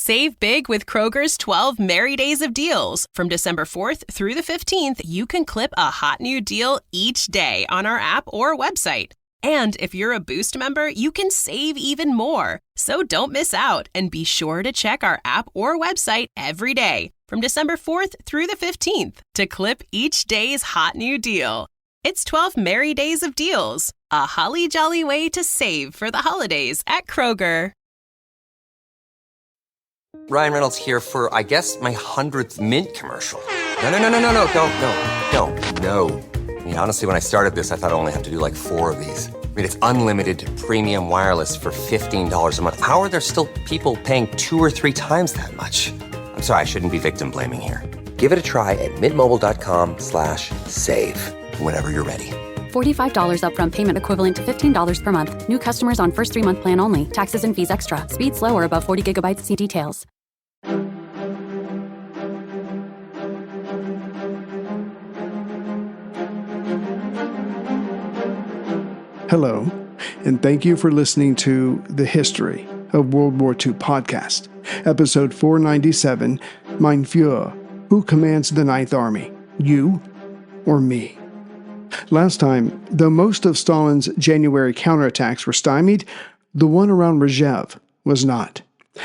Save big with Kroger's 12 Merry Days of Deals. From December 4th through the 15th, you can clip a hot new deal each day on our app or website. And if you're a Boost member, you can save even more. So don't miss out and be sure to check our app or website every day from December 4th through the 15th to clip each day's hot new deal. It's 12 Merry Days of Deals, a holly jolly way to save for the holidays at Kroger. Ryan Reynolds here for, I guess, my 100th Mint commercial. No, don't. I mean, honestly, when I started this, I thought I only have to do like 4 of these. I mean, it's unlimited premium wireless for $15 a month. How are there still people paying 2 or 3 times that much? I'm sorry, I shouldn't be victim blaming here. Give it a try at mintmobile.com/save. Whenever you're ready. $45 upfront payment equivalent to $15 per month. New customers on first 3-month plan only. Taxes and fees extra. Speed slower above 40 gigabytes. See details. Hello, and thank you for listening to The History of World War II podcast, episode 497, Mein Führer, Who Commands the Ninth Army, You or Me? Last time, though most of Stalin's January counterattacks were stymied, the one around Rzhev was not.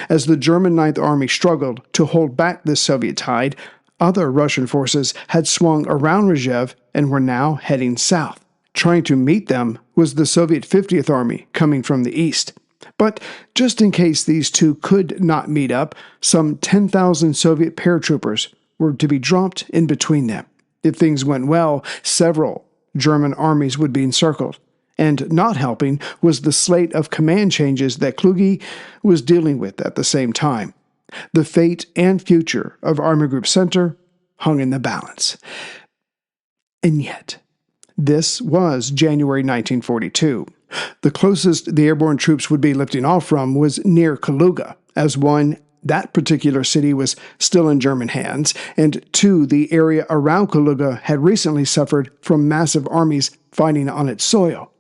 As the German Ninth Army struggled to hold back the Soviet tide, other Russian forces had swung around Rzhev and were now heading south. Trying to meet them was the Soviet 50th Army coming from the east. But just in case these two could not meet up, some 10,000 Soviet paratroopers were to be dropped in between them. If things went well, several German armies would be encircled. And not helping was the slate of command changes that Kluge was dealing with at the same time. The fate and future of Army Group Center hung in the balance. And yet, this was January 1942. The closest the airborne troops would be lifting off from was near Kaluga, as one, that particular city was still in German hands, and two, the area around Kaluga had recently suffered from massive armies fighting on its soil,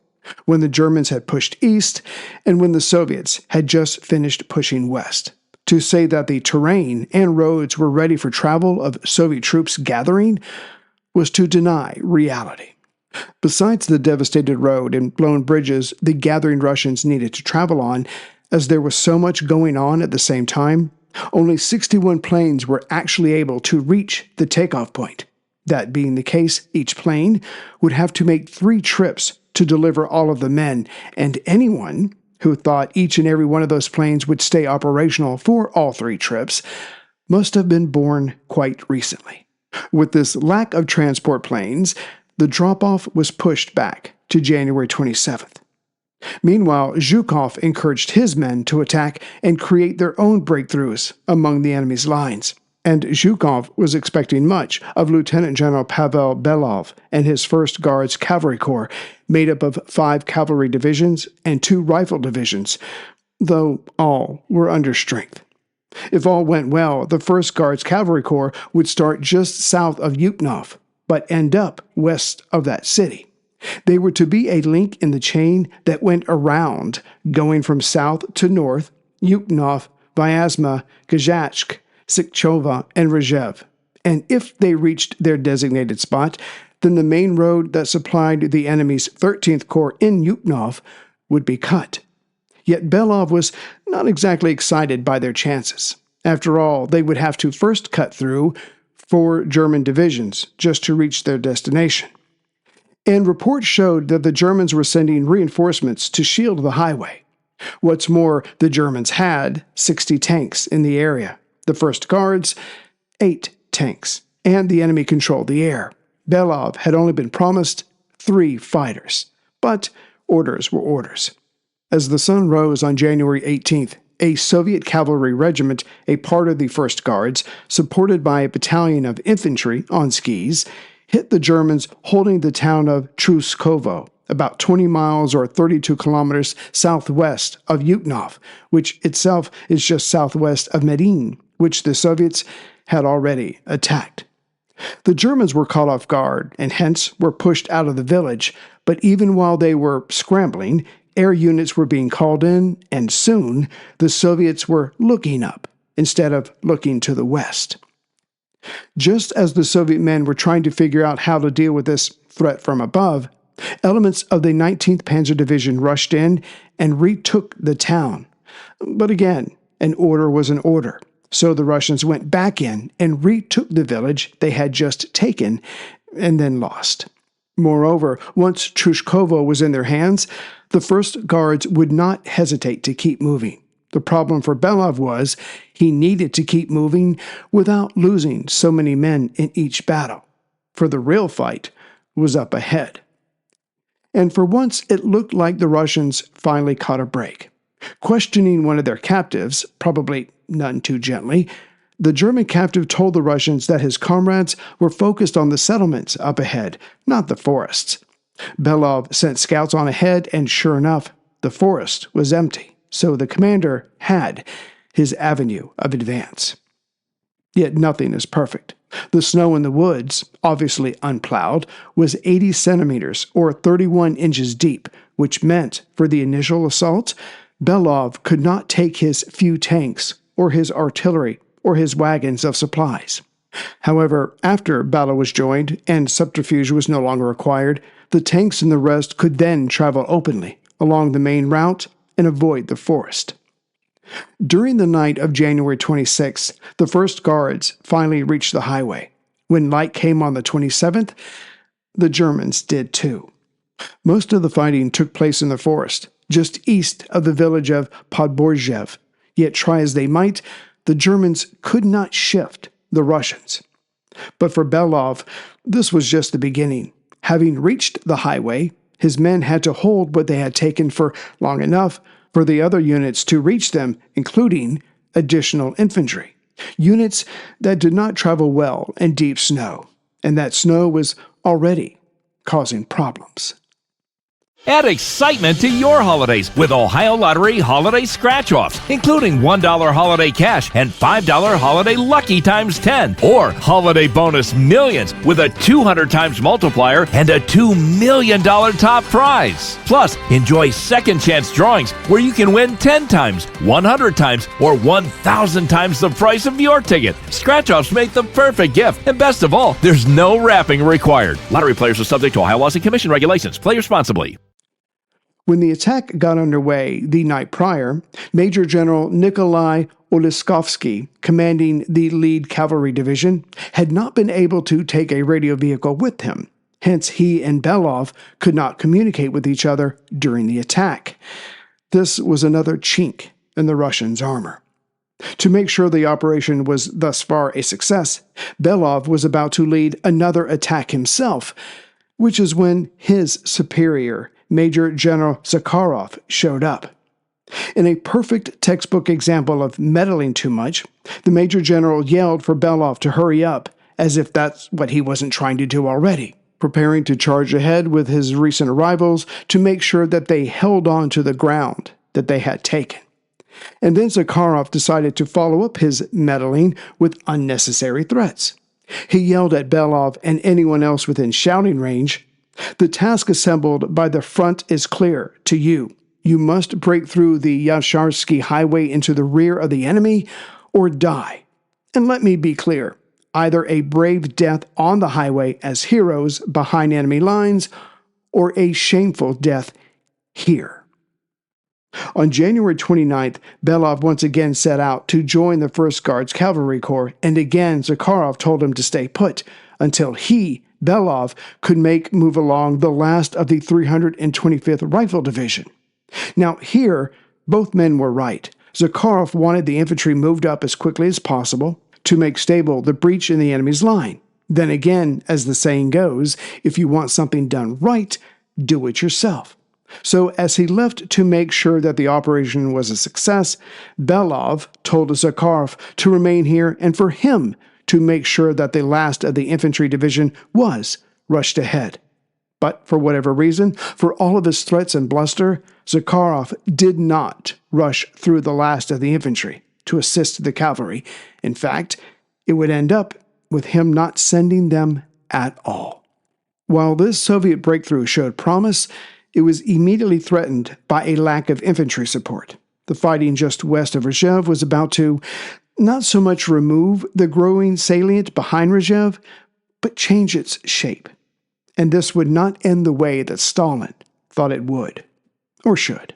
when the Germans had pushed east and when the Soviets had just finished pushing west. To say that the terrain and roads were ready for travel of Soviet troops gathering was to deny reality. Besides the devastated road and blown bridges the gathering Russians needed to travel on, as there was so much going on at the same time, only 61 planes were actually able to reach the takeoff point. That being the case, each plane would have to make 3 trips to deliver all of the men, and anyone who thought each and every one of those planes would stay operational for all 3 trips must have been born quite recently. With this lack of transport planes, the drop-off was pushed back to January 27th. Meanwhile, Zhukov encouraged his men to attack and create their own breakthroughs among the enemy's lines. And Zhukov was expecting much of Lieutenant General Pavel Belov and his 1st Guards Cavalry Corps, made up of 5 cavalry divisions and 2 rifle divisions, though all were under strength. If all went well, the 1st Guards Cavalry Corps would start just south of Yuknov, but end up west of that city. They were to be a link in the chain that went around, going from south to north, Yuknov, Vyazma, Gazhatsk, Sikchova, and Rzhev. And if they reached their designated spot, then the main road that supplied the enemy's 13th Corps in Yuknov would be cut. Yet Belov was not exactly excited by their chances. After all, they would have to first cut through 4 German divisions just to reach their destination. And reports showed that the Germans were sending reinforcements to shield the highway. What's more, the Germans had 60 tanks in the area, the 1st Guards, 8 tanks, and the enemy controlled the air. Belov had only been promised 3 fighters, but orders were orders. As the sun rose on January 18th, a Soviet cavalry regiment, a part of the 1st Guards, supported by a battalion of infantry on skis, hit the Germans holding the town of Truskovo, about 20 miles or 32 kilometers southwest of Yuknov, which itself is just southwest of Medin, which the Soviets had already attacked. The Germans were caught off guard and hence were pushed out of the village, but even while they were scrambling, air units were being called in, and soon the Soviets were looking up instead of looking to the west. Just as the Soviet men were trying to figure out how to deal with this threat from above, elements of the 19th Panzer Division rushed in and retook the town. But again, an order was an order, so the Russians went back in and retook the village they had just taken and then lost. Moreover, once Trushkovo was in their hands, the First Guards would not hesitate to keep moving. The problem for Belov was he needed to keep moving without losing so many men in each battle, for the real fight was up ahead. And for once it looked like the Russians finally caught a break. Questioning one of their captives, probably none too gently, the German captive told the Russians that his comrades were focused on the settlements up ahead, not the forests. Belov sent scouts on ahead, and sure enough, the forest was empty, so the commander had his avenue of advance. Yet nothing is perfect. The snow in the woods, obviously unplowed, was 80 centimeters or 31 inches deep, which meant, for the initial assault, Belov could not take his few tanks, or his artillery, or his wagons of supplies. However, after battle was joined and subterfuge was no longer required, the tanks and the rest could then travel openly along the main route and avoid the forest. During the night of January 26th, the First Guards finally reached the highway. When light came on the 27th, the Germans did too. Most of the fighting took place in the forest, just east of the village of Podborzhev. Yet try as they might, the Germans could not shift the Russians. But for Belov, this was just the beginning. Having reached the highway, his men had to hold what they had taken for long enough for the other units to reach them, including additional infantry. Units that did not travel well in deep snow, and that snow was already causing problems. Add excitement to your holidays with Ohio Lottery Holiday Scratch-Offs, including $1 holiday cash and $5 holiday lucky times 10, or holiday bonus millions with a 200 times multiplier and a $2 million top prize. Plus, enjoy second chance drawings where you can win 10 times, 100 times, or 1,000 times the price of your ticket. Scratch-Offs make the perfect gift, and best of all, there's no wrapping required. Lottery players are subject to Ohio laws and commission regulations. Play responsibly. When the attack got underway the night prior, Major General Nikolai Oleskovsky, commanding the lead cavalry division, had not been able to take a radio vehicle with him. Hence, he and Belov could not communicate with each other during the attack. This was another chink in the Russians' armor. To make sure the operation was thus far a success, Belov was about to lead another attack himself, which is when his superior, Major General Zakharov, showed up. In a perfect textbook example of meddling too much, the Major General yelled for Belov to hurry up, as if that's what he wasn't trying to do already, preparing to charge ahead with his recent arrivals to make sure that they held on to the ground that they had taken. And then Zakharov decided to follow up his meddling with unnecessary threats. He yelled at Belov and anyone else within shouting range, "The task assembled by the front is clear to you. You must break through the Yasharsky highway into the rear of the enemy or die. And let me be clear, either a brave death on the highway as heroes behind enemy lines or a shameful death here." On January 29th, Belov once again set out to join the 1st Guards Cavalry Corps, and again Zakharov told him to stay put until he, Belov, could move along the last of the 325th Rifle Division. Now here, both men were right. Zakharov wanted the infantry moved up as quickly as possible to make stable the breach in the enemy's line. Then again, as the saying goes, if you want something done right, do it yourself. So as he left to make sure that the operation was a success, Belov told Zakharov to remain here and for him to make sure that the last of the infantry division was rushed ahead. But for whatever reason, for all of his threats and bluster, Zakharov did not rush through the last of the infantry to assist the cavalry. In fact, it would end up with him not sending them at all. While this Soviet breakthrough showed promise, it was immediately threatened by a lack of infantry support. The fighting just west of Rzhev was about to, not so much remove the growing salient behind Rzhev, but change its shape. And this would not end the way that Stalin thought it would, or should.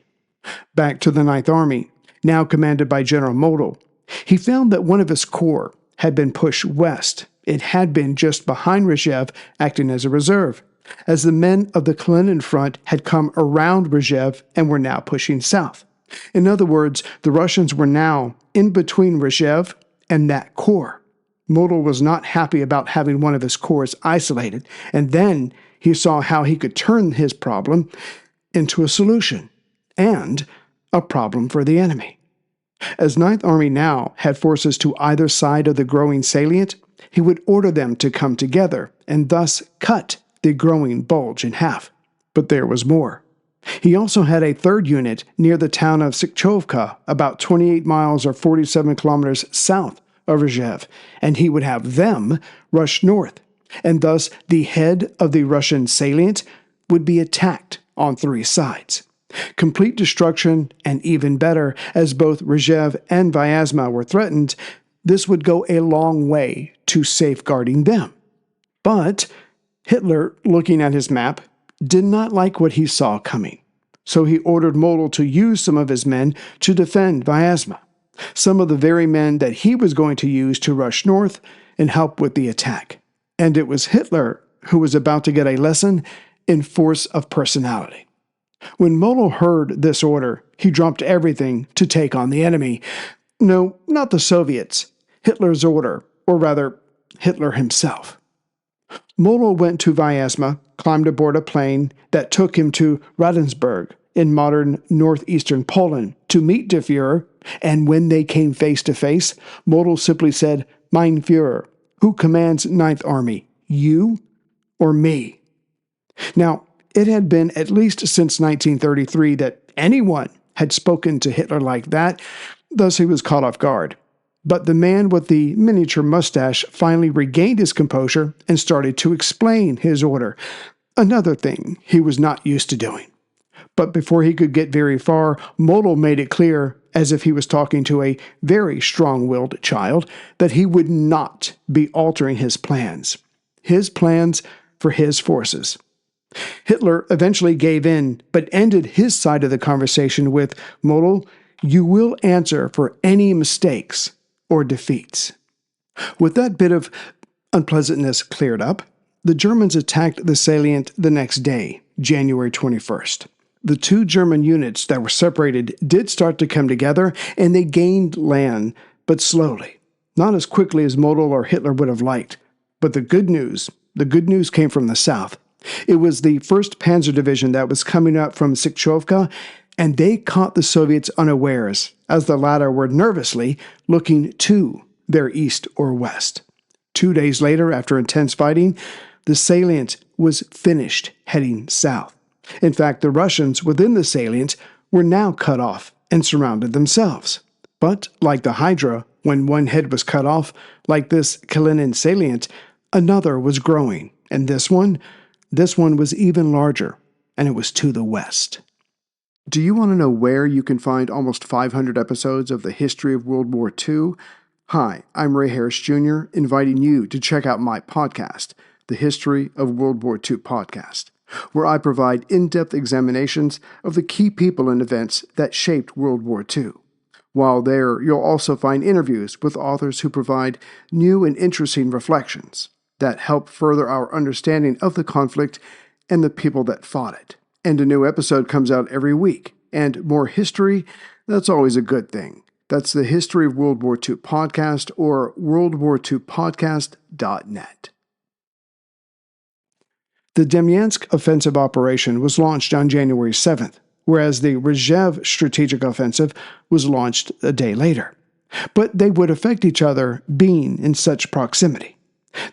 Back to the Ninth Army, now commanded by General Model, he found that one of his corps had been pushed west. It had been just behind Rzhev, acting as a reserve, as the men of the Kalinin front had come around Rzhev and were now pushing south. In other words, the Russians were now in between Rzhev and that corps. Model was not happy about having one of his corps isolated, and then he saw how he could turn his problem into a solution and a problem for the enemy. As Ninth Army now had forces to either side of the growing salient, he would order them to come together and thus cut the growing bulge in half. But there was more. He also had a third unit near the town of Sikchovka, about 28 miles or 47 kilometers south of Rzhev, and he would have them rush north, and thus the head of the Russian salient would be attacked on three sides. Complete destruction, and even better, as both Rzhev and Vyazma were threatened, this would go a long way to safeguarding them. But Hitler, looking at his map, did not like what he saw coming. So he ordered Model to use some of his men to defend Vyazma, some of the very men that he was going to use to rush north and help with the attack. And it was Hitler who was about to get a lesson in force of personality. When Model heard this order, he dropped everything to take on the enemy. No, not the Soviets. Hitler's order, or rather, Hitler himself. Model went to Vyazma, climbed aboard a plane that took him to Radensburg in modern northeastern Poland to meet the Führer, and when they came face to face, Model simply said, "Mein Führer, who commands Ninth Army, you or me?" Now, it had been at least since 1933 that anyone had spoken to Hitler like that, thus he was caught off guard. But the man with the miniature mustache finally regained his composure and started to explain his order, another thing he was not used to doing. But before he could get very far, Model made it clear, as if he was talking to a very strong-willed child, that he would not be altering his plans for his forces. Hitler eventually gave in, but ended his side of the conversation with, "Model, you will answer for any mistakes or defeats." With that bit of unpleasantness cleared up, the Germans attacked the salient the next day, January 21st. The two German units that were separated did start to come together, and they gained land, but slowly, not as quickly as Model or Hitler would have liked. But the good news came from the south. It was the 1st Panzer Division that was coming up from Sikchovka, and they caught the Soviets unawares, as the latter were nervously looking to their east or west. 2 days later, after intense fighting, the salient was finished heading south. In fact, the Russians within the salient were now cut off and surrounded themselves. But, like the Hydra, when one head was cut off, like this Kalinin salient, another was growing, and this one was even larger, and it was to the west. Do you want to know where you can find almost 500 episodes of the history of World War II? Hi, I'm Ray Harris Jr., inviting you to check out my podcast, the History of World War II podcast, where I provide in-depth examinations of the key people and events that shaped World War II. While there, you'll also find interviews with authors who provide new and interesting reflections that help further our understanding of the conflict and the people that fought it. And a new episode comes out every week. And more history, that's always a good thing. That's the History of World War II podcast, or worldwar2podcast.net. The Demyansk offensive operation was launched on January 7th, whereas the Rzhev strategic offensive was launched a day later. But they would affect each other being in such proximity.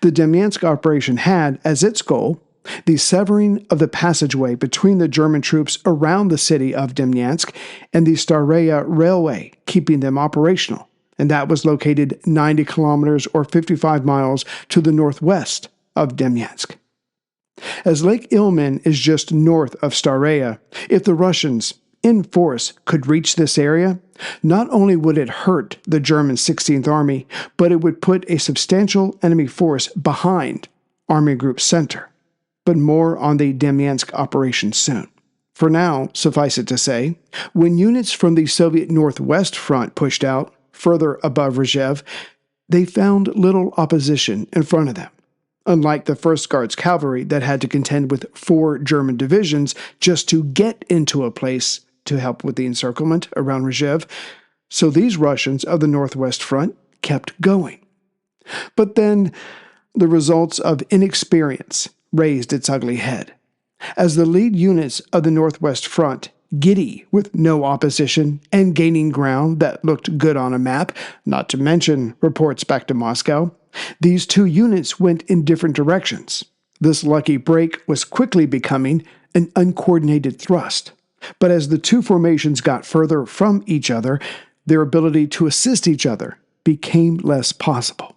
The Demyansk operation had, as its goal, the severing of the passageway between the German troops around the city of Demyansk and the Staraya Railway, keeping them operational, and that was located 90 kilometers or 55 miles to the northwest of Demyansk. As Lake Ilmen is just north of Staraya, if the Russians, in force could reach this area, not only would it hurt the German 16th Army, but it would put a substantial enemy force behind Army Group Center. But more on the Demyansk operation soon. For now, suffice it to say, when units from the Soviet Northwest Front pushed out, further above Rzhev, they found little opposition in front of them. Unlike the 1st Guards Cavalry that had to contend with 4 German divisions just to get into a place to help with the encirclement around Rzhev, so these Russians of the Northwest Front kept going. But then, the results of inexperience raised its ugly head. As the lead units of the Northwest Front, giddy with no opposition and gaining ground that looked good on a map, not to mention reports back to Moscow, these 2 units went in different directions. This lucky break was quickly becoming an uncoordinated thrust. But as the 2 formations got further from each other, their ability to assist each other became less possible.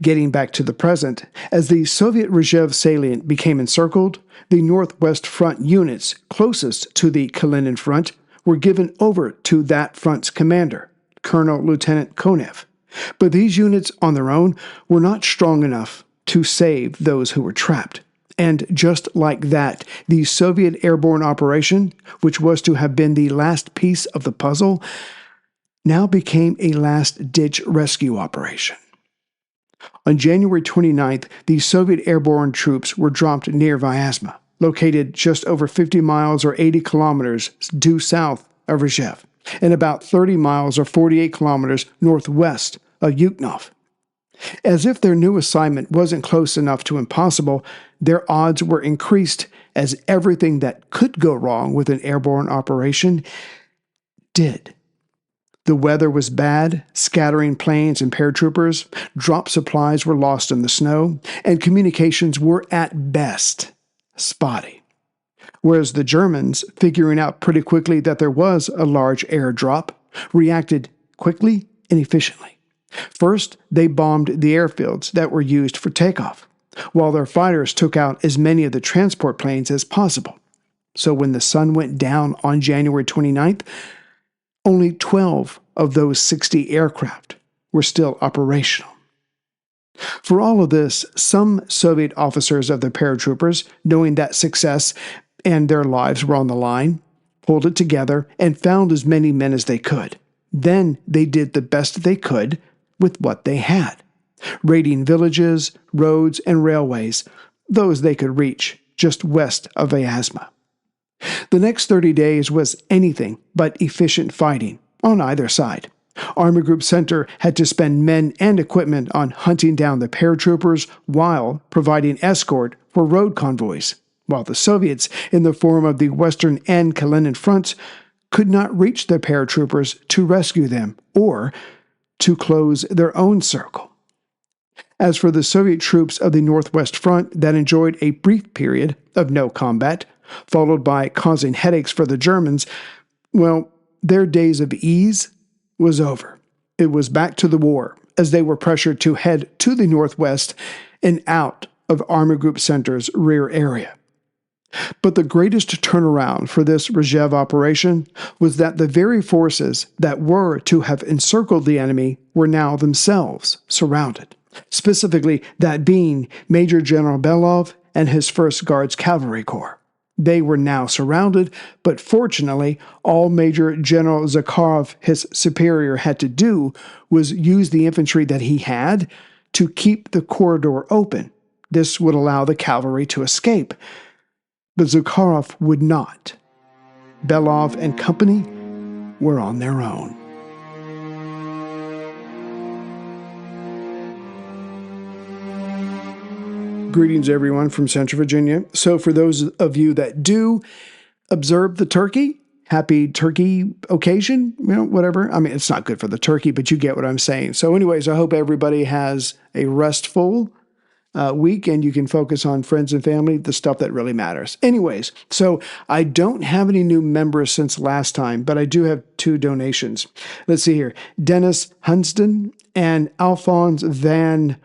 Getting back to the present, as the Soviet Rzhev salient became encircled, the Northwest Front units closest to the Kalinin Front were given over to that front's commander, Colonel Lieutenant Konev. But these units on their own were not strong enough to save those who were trapped. And just like that, the Soviet airborne operation, which was to have been the last piece of the puzzle, now became a last-ditch rescue operation. On January 29th, the Soviet airborne troops were dropped near Vyazma, located just over 50 miles or 80 kilometers due south of Rzhev, and about 30 miles or 48 kilometers northwest of Yuknov. As if their new assignment wasn't close enough to impossible, their odds were increased as everything that could go wrong with an airborne operation did. The weather was bad, scattering planes and paratroopers, drop supplies were lost in the snow, and communications were at best spotty. Whereas the Germans, figuring out pretty quickly that there was a large airdrop, reacted quickly and efficiently. First, they bombed the airfields that were used for takeoff, while their fighters took out as many of the transport planes as possible. So when the sun went down on January 29th, only 12 of those 60 aircraft were still operational. For all of this, some Soviet officers of the paratroopers, knowing that success and their lives were on the line, pulled it together and found as many men as they could. Then they did the best they could with what they had, raiding villages, roads, and railways, those they could reach just west of Vyazma. The next 30 days was anything but efficient fighting on either side. Army Group Center had to spend men and equipment on hunting down the paratroopers while providing escort for road convoys, while the Soviets, in the form of the Western and Kalinin fronts, could not reach the paratroopers to rescue them or to close their own circle. As for the Soviet troops of the Northwest Front that enjoyed a brief period of no combat, followed by causing headaches for the Germans, well, their days of ease was over. It was back to the war, as they were pressured to head to the northwest and out of Army Group Center's rear area. But the greatest turnaround for this Rzhev operation was that the very forces that were to have encircled the enemy were now themselves surrounded, specifically that being Major General Belov and his 1st Guards Cavalry Corps. They were now surrounded, but fortunately, all Major General Zakharov, his superior, had to do was use the infantry that he had to keep the corridor open. This would allow the cavalry to escape. But Zakharov would not. Belov and company were on their own. Greetings, everyone, from Central Virginia. So for those of you that do observe the turkey, happy turkey occasion, whatever. I mean, it's not good for the turkey, but you get what I'm saying. So anyways, I hope everybody has a restful week and you can focus on friends and family, the stuff that really matters. Anyways, so I don't have any new members since last time, but I do have 2 donations. Let's see here. Dennis Hunston and Alphonse Van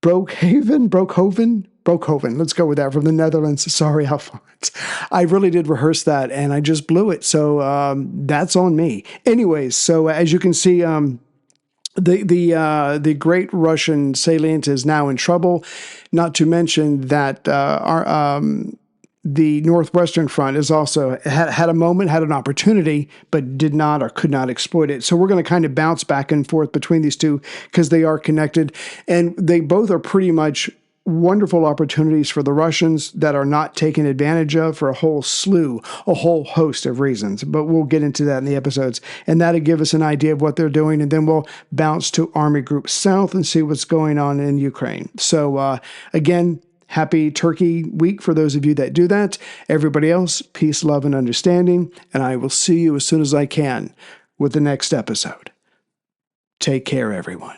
Broekhoven, Broekhoven. Let's go with that, from the Netherlands. Sorry, Alphonse. I really did rehearse that, and I just blew it. So that's on me. Anyways, so as you can see, the Great Russian salient is now in trouble. Not to mention that the Northwestern Front is also had a moment, had an opportunity, but did not or could not exploit it. So we're going to kind of bounce back and forth between these two because they are connected, and they both are pretty much wonderful opportunities for the Russians that are not taken advantage of for a whole host of reasons. But we'll get into that in the episodes, and that'll give us an idea of what they're doing, and then we'll bounce to Army Group South and see what's going on in Ukraine. So again, happy Turkey Week for those of you that do that. Everybody else, peace, love, and understanding, and I will see you as soon as I can with the next episode. Take care, everyone.